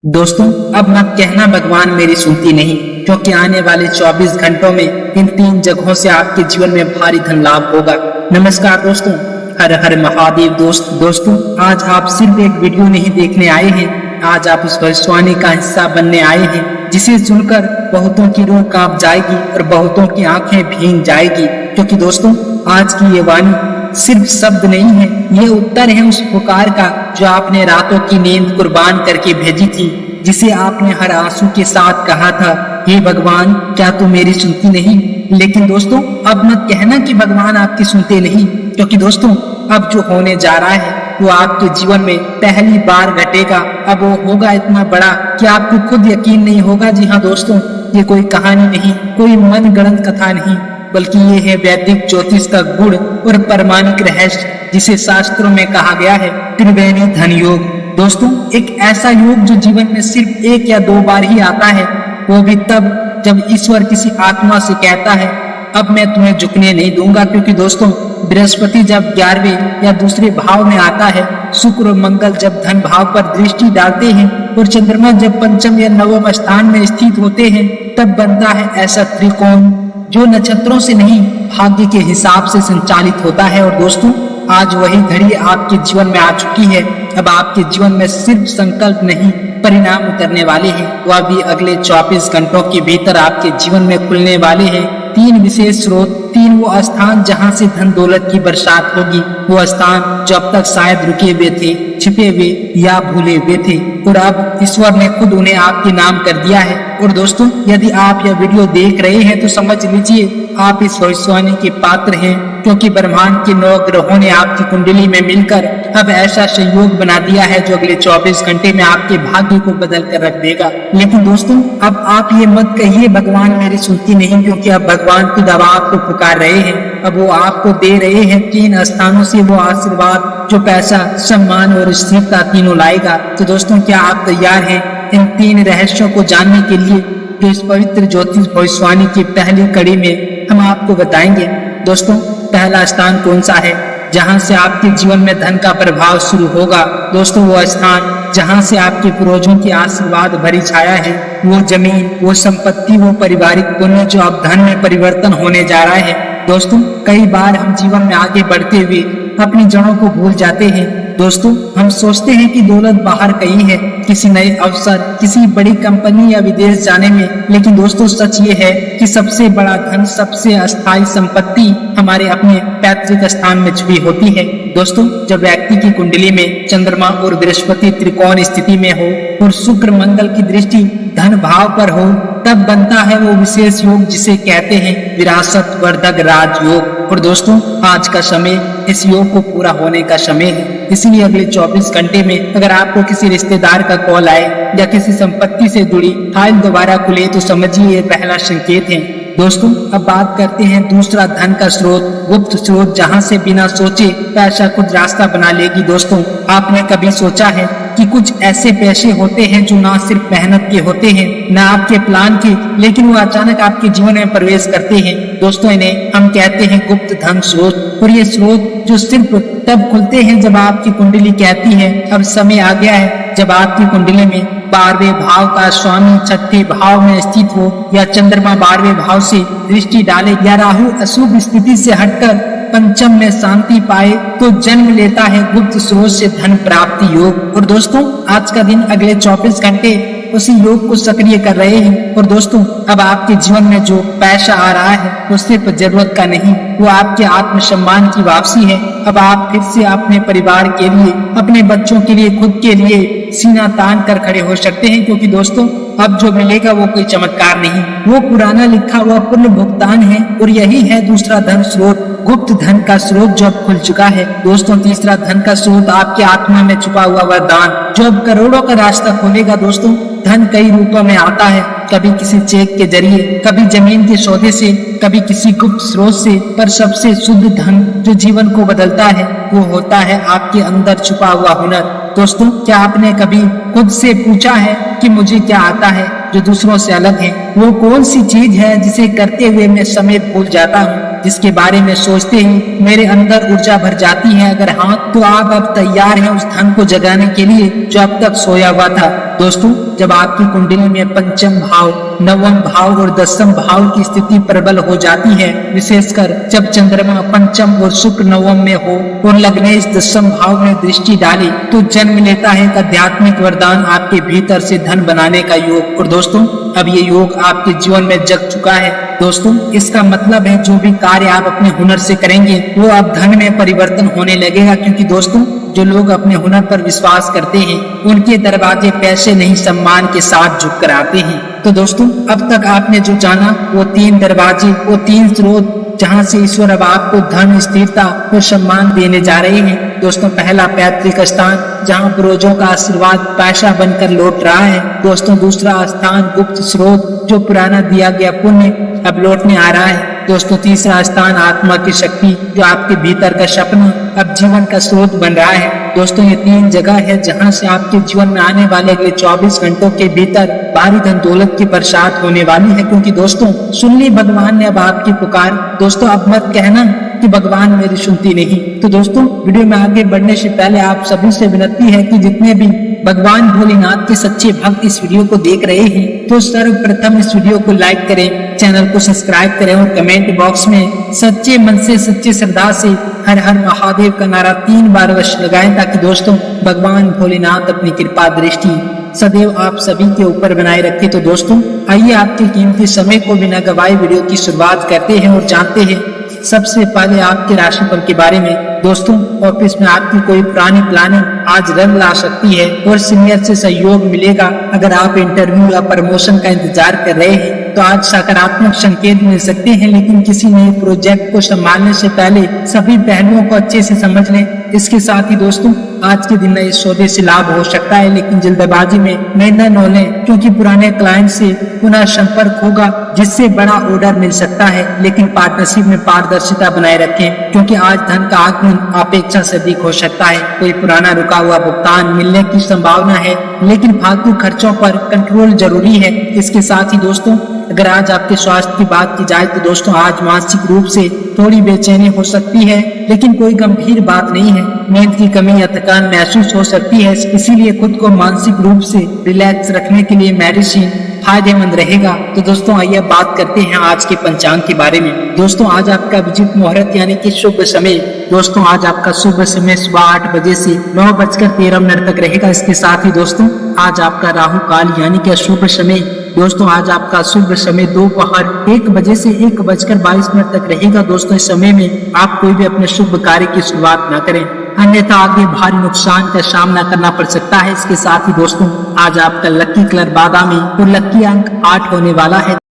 दोस्तों, अब मत कहना भगवान मेरी सुनती नहीं, क्योंकि आने वाले 24 घंटों में इन 3 जगहों से आपके जीवन में भारी धन लाभ होगा। नमस्कार दोस्तों, हर हर महादेव। दोस्तों, आज आप सिर्फ एक वीडियो नहीं देखने आए हैं, आज आप उस भविष्यवाणी का हिस्सा बनने आए हैं जिसे सुनकर बहुतों की रूह कांप जाएगी और बहुतों की आंखें भीग जाएगी। क्योंकि दोस्तों, आज की ये वाणी सिर्फ शब्द नहीं है, ये उत्तर है उस पुकार का जो आपने रातों की नींद कुर्बान करके भेजी थी, जिसे आपने हर आंसू के साथ कहा था, हे भगवान क्या तू मेरी सुनती नहीं। लेकिन दोस्तों, अब मत कहना कि भगवान आपकी सुनते नहीं, क्योंकि दोस्तों अब जो होने जा रहा है वो आपके जीवन में पहली बार घटेगा। अब वो होगा इतना बड़ा कि आपको खुद यकीन नहीं होगा। जी हाँ दोस्तों, ये कोई कहानी नहीं, कोई मन गढ़ंत कथा नहीं, बल्कि ये है वैदिक ज्योतिष का गुण और परमाणिक रहस्य, जिसे शास्त्रों में कहा गया है त्रिवेणी धन योग। दोस्तों, एक ऐसा योग जो जीवन में सिर्फ 1 या 2 बार ही आता है, वो भी तब जब ईश्वर किसी आत्मा से कहता है अब मैं तुम्हें झुकने नहीं दूंगा। क्योंकि दोस्तों, बृहस्पति जब 11वें या दूसरे भाव में आता है, शुक्र और मंगल जब धन भाव पर दृष्टि डालते हैं और चंद्रमा जब 5वें या 9वें स्थान में स्थित होते हैं, तब बनता है ऐसा त्रिकोण जो नक्षत्रों से नहीं भाग्य के हिसाब से संचालित होता है। और दोस्तों, आज वही घड़ी आपके जीवन में आ चुकी है। अब आपके जीवन में सिर्फ संकल्प नहीं, परिणाम उतरने वाले हैं, वह भी अगले 24 घंटों के भीतर आपके जीवन में खुलने वाले हैं। 3 विशेष स्रोत, 3 वो स्थान जहां से धन दौलत की बरसात होगी, वो स्थान जो अब तक शायद रुके हुए थे, छिपे हुए या भूले हुए थे, और अब ईश्वर ने खुद उन्हें आपके नाम कर दिया है। और दोस्तों, यदि आप यह वीडियो देख रहे हैं तो समझ लीजिए आप इस भविष्यवाणी के पात्र हैं, क्योंकि ब्रह्मांड के 9 ग्रहों ने आपकी कुंडली में मिलकर अब ऐसा संयोग बना दिया है जो अगले 24 घंटे में आपके भाग्य को बदल कर रख देगा। लेकिन दोस्तों, अब आप ये मत कहिए भगवान मेरी सुनती नहीं, क्योंकि अब भगवान खुद अब आपको पुकार रहे हैं। अब वो आपको दे रहे हैं 3 स्थानों से वो आशीर्वाद जो पैसा, सम्मान और स्थिरता तीनों लाएगा। तो दोस्तों, क्या आप तैयार हैं इन 3 रहस्यों को जानने के लिए जो इस पवित्र ज्योतिष भविष्यवाणी की पहली कड़ी में हम आपको बताएंगे। दोस्तों, पहला स्थान कौन सा है जहां से आपके जीवन में धन का प्रभाव शुरू होगा? दोस्तों, वो स्थान जहां से आपके पूर्वजों की आशीर्वाद भरी छाया है, वो जमीन, वो संपत्ति, वो पारिवारिक पुण्य जो अब धन में परिवर्तन होने जा रहा है। दोस्तों, कई बार हम जीवन में आगे बढ़ते हुए अपनी जड़ों को भूल जाते हैं। दोस्तों, हम सोचते हैं कि दौलत बाहर कहीं है, किसी नए अवसर, किसी बड़ी कंपनी या विदेश जाने में। लेकिन दोस्तों, सच ये है कि सबसे बड़ा धन, सबसे अस्थायी संपत्ति हमारे अपने पैतृक स्थान में छुपी होती है। दोस्तों, जब व्यक्ति की कुंडली में चंद्रमा और बृहस्पति त्रिकोण स्थिति में हो और शुक्र मंगल की दृष्टि धन भाव पर हो, तब बनता है वो विशेष योग जिसे कहते हैं विरासत वर्धक राजयोग। और दोस्तों, आज का समय इस योग को पूरा होने का समय है। इसलिए अगले 24 घंटे में अगर आपको किसी रिश्तेदार का कॉल आए या किसी संपत्ति से जुड़ी फाइल दोबारा खुले, तो समझिए ये पहला संकेत है। दोस्तों, अब बात करते हैं दूसरा धन का स्रोत, गुप्त स्रोत, जहां से बिना सोचे पैसा खुद रास्ता बना लेगी। दोस्तों, आपने कभी सोचा है कि कुछ ऐसे पैसे होते हैं जो ना सिर्फ मेहनत के होते हैं, ना आपके प्लान के, लेकिन वो अचानक आपके जीवन में प्रवेश करते हैं। दोस्तों, इन्हें हम कहते हैं गुप्त धन स्रोत। और ये स्रोत जो सिर्फ तब खुलते हैं जब आपकी कुंडली कहती है अब समय आ गया है। जब आपकी कुंडली में 12वें भाव का स्वामी 6ठे भाव में स्थित हो, या चंद्रमा 12वें भाव से दृष्टि डाले, या राहु अशुभ स्थिति से हटकर 5म में शांति पाए, तो जन्म लेता है गुप्त स्रोत से धन प्राप्ति योग। और दोस्तों, आज का दिन अगले 24 घंटे उसी योग को सक्रिय कर रहे हैं। और दोस्तों, अब आपके जीवन में जो पैसा आ रहा है वो सिर्फ जरूरत का नहीं, वो आपके आत्मसम्मान की वापसी है। अब आप फिर से अपने परिवार के लिए, अपने बच्चों के लिए, खुद के लिए सीना तान कर खड़े हो सकते हैं। क्योंकि दोस्तों, अब जो मिलेगा वो कोई चमत्कार नहीं, वो पुराना लिखा हुआ पूर्ण भुगतान है। और यही है दूसरा धन स्रोत, गुप्त धन का स्रोत जो अब खुल चुका है। दोस्तों, तीसरा धन का स्रोत आपके आत्मा में छुपा हुआ वरदान जो अब करोड़ों का रास्ता खोलेगा। दोस्तों, धन कई रूपों में आता है, कभी किसी चेक के जरिए, कभी जमीन के सौदे से, कभी किसी गुप्त स्रोत से, पर सबसे शुद्ध धन जो जीवन को बदलता है वो होता है आपके अंदर छुपा हुआ हुनर। दोस्तों, क्या आपने कभी खुद से पूछा है कि मुझे क्या आता है जो दूसरों से अलग है? वो कौन सी चीज है जिसे करते हुए मैं समय भूल जाता हूँ, जिसके बारे में सोचते ही मेरे अंदर ऊर्जा भर जाती है? अगर हाँ, तो आप अब तैयार हैं उस धन को जगाने के लिए जो अब तक सोया हुआ था। दोस्तों जब आपकी कुंडली में पंचम भाव, नवम भाव और दसम भाव की स्थिति प्रबल हो जाती है, विशेषकर जब चंद्रमा पंचम और शुक्र नवम में हो और लग्नेश दसम भाव में दृष्टि डाले, तो जन्म लेता है एक आध्यात्मिक वरदान आपके भीतर से धन बनाने का योग। और दोस्तों अब ये योग आपके जीवन में जग चुका है। दोस्तों इसका मतलब है जो भी कार्य आप अपने हुनर से करेंगे वो अब धन में परिवर्तन होने लगेगा, क्योंकि दोस्तों जो लोग अपने हुनर पर विश्वास करते हैं उनके दरवाजे पैसे नहीं सम्मान के साथ झुक कर आते हैं। तो दोस्तों अब तक आपने जो जाना वो 3 दरवाजे, वो 3 स्रोत जहां से ईश्वर अब आपको धन, स्थिरता और सम्मान देने जा रहे हैं। दोस्तों पहला पैतृक स्थान जहां पूर्वजों का आशीर्वाद पैसा बनकर लौट रहा है। दोस्तों दूसरा स्थान गुप्त स्रोत, जो पुराना दिया गया पुण्य अब लौटने आ रहा है। दोस्तों तीसरा स्थान आत्मा की शक्ति, जो आपके भीतर का सपना अब जीवन का स्रोत बन रहा है। दोस्तों ये 3 जगह है जहां से आपके जीवन में आने वाले अगले 24 घंटों के भीतर भारी धन दौलत की बरसात होने वाली है। क्योंकि दोस्तों सुन ली भगवान ने अब आपकी पुकार। दोस्तों अब मत कहना कि भगवान मेरी सुनती नहीं। तो दोस्तों वीडियो में आगे बढ़ने से पहले आप सभी से विनती है कि जितने भी भगवान भोलेनाथ के सच्चे भक्त इस वीडियो को देख रहे हैं तो सर्वप्रथम इस वीडियो को लाइक करें, चैनल को सब्सक्राइब करें और कमेंट बॉक्स में सच्चे मन से, सच्चे श्रद्धा से हर हर महादेव का नारा 3 बार अवश्य लगाएं, ताकि दोस्तों भगवान भोलेनाथ अपनी कृपा दृष्टि सदैव आप सभी के ऊपर बनाए रखे। तो दोस्तों आइए आपके कीमती समय को बिना गवाए वीडियो की शुरुआत करते हैं और जानते हैं सबसे पहले आपके राशिफल के बारे में। दोस्तों ऑफिस में आपकी कोई पुरानी प्लानिंग आज रंग ला सकती है और सीनियर से सहयोग मिलेगा। अगर आप इंटरव्यू या प्रमोशन का इंतजार कर रहे हैं तो आज सकारात्मक संकेत मिल सकते हैं, लेकिन किसी नए प्रोजेक्ट को संभालने से पहले सभी पहलुओं को अच्छे से समझ लें। इसके साथ ही दोस्तों आज के दिन नए सौदे से लाभ हो सकता है, लेकिन जल्दबाजी में निर्णय न लें, क्योंकि पुराने क्लाइंट से पुनः संपर्क होगा जिससे बड़ा ऑर्डर मिल सकता है। लेकिन पार्टनरशिप में पारदर्शिता बनाए रखें, क्योंकि आज धन का आगमन अपेक्षा से अधिक हो सकता है। कोई पुराना रुका हुआ भुगतान मिलने की संभावना है, लेकिन फालतू खर्चों पर कंट्रोल जरूरी है। इसके साथ ही दोस्तों अगर आज आपके स्वास्थ्य की बात की जाए तो दोस्तों आज मानसिक रूप से थोड़ी बेचैनी हो सकती है, लेकिन कोई गंभीर बात नहीं है। नींद की कमी या थकान महसूस हो सकती है, इसीलिए खुद को मानसिक रूप से रिलैक्स रखने के लिए मेडिसिन फायदेमंद रहेगा। तो दोस्तों आइए बात करते हैं आज के पंचांग के बारे में। दोस्तों आज आपका अभिजीत मुहूर्त यानी कि शुभ समय, दोस्तों आज आपका शुभ समय सुबह 8 बजे से 9:13 तक रहेगा। इसके साथ ही दोस्तों आज आपका राहु काल यानी कि अशुभ समय, दोस्तों आज आपका शुभ समय दोपहर 1 बजे से 1:22 तक रहेगा। दोस्तों इस समय में आप कोई भी अपने शुभ कार्य की शुरुआत न करें, अन्यथा आगे भारी नुकसान का सामना करना पड़ सकता है। इसके साथ ही दोस्तों आज आपका लकी कलर बादामी और लकी अंक 8 होने वाला है।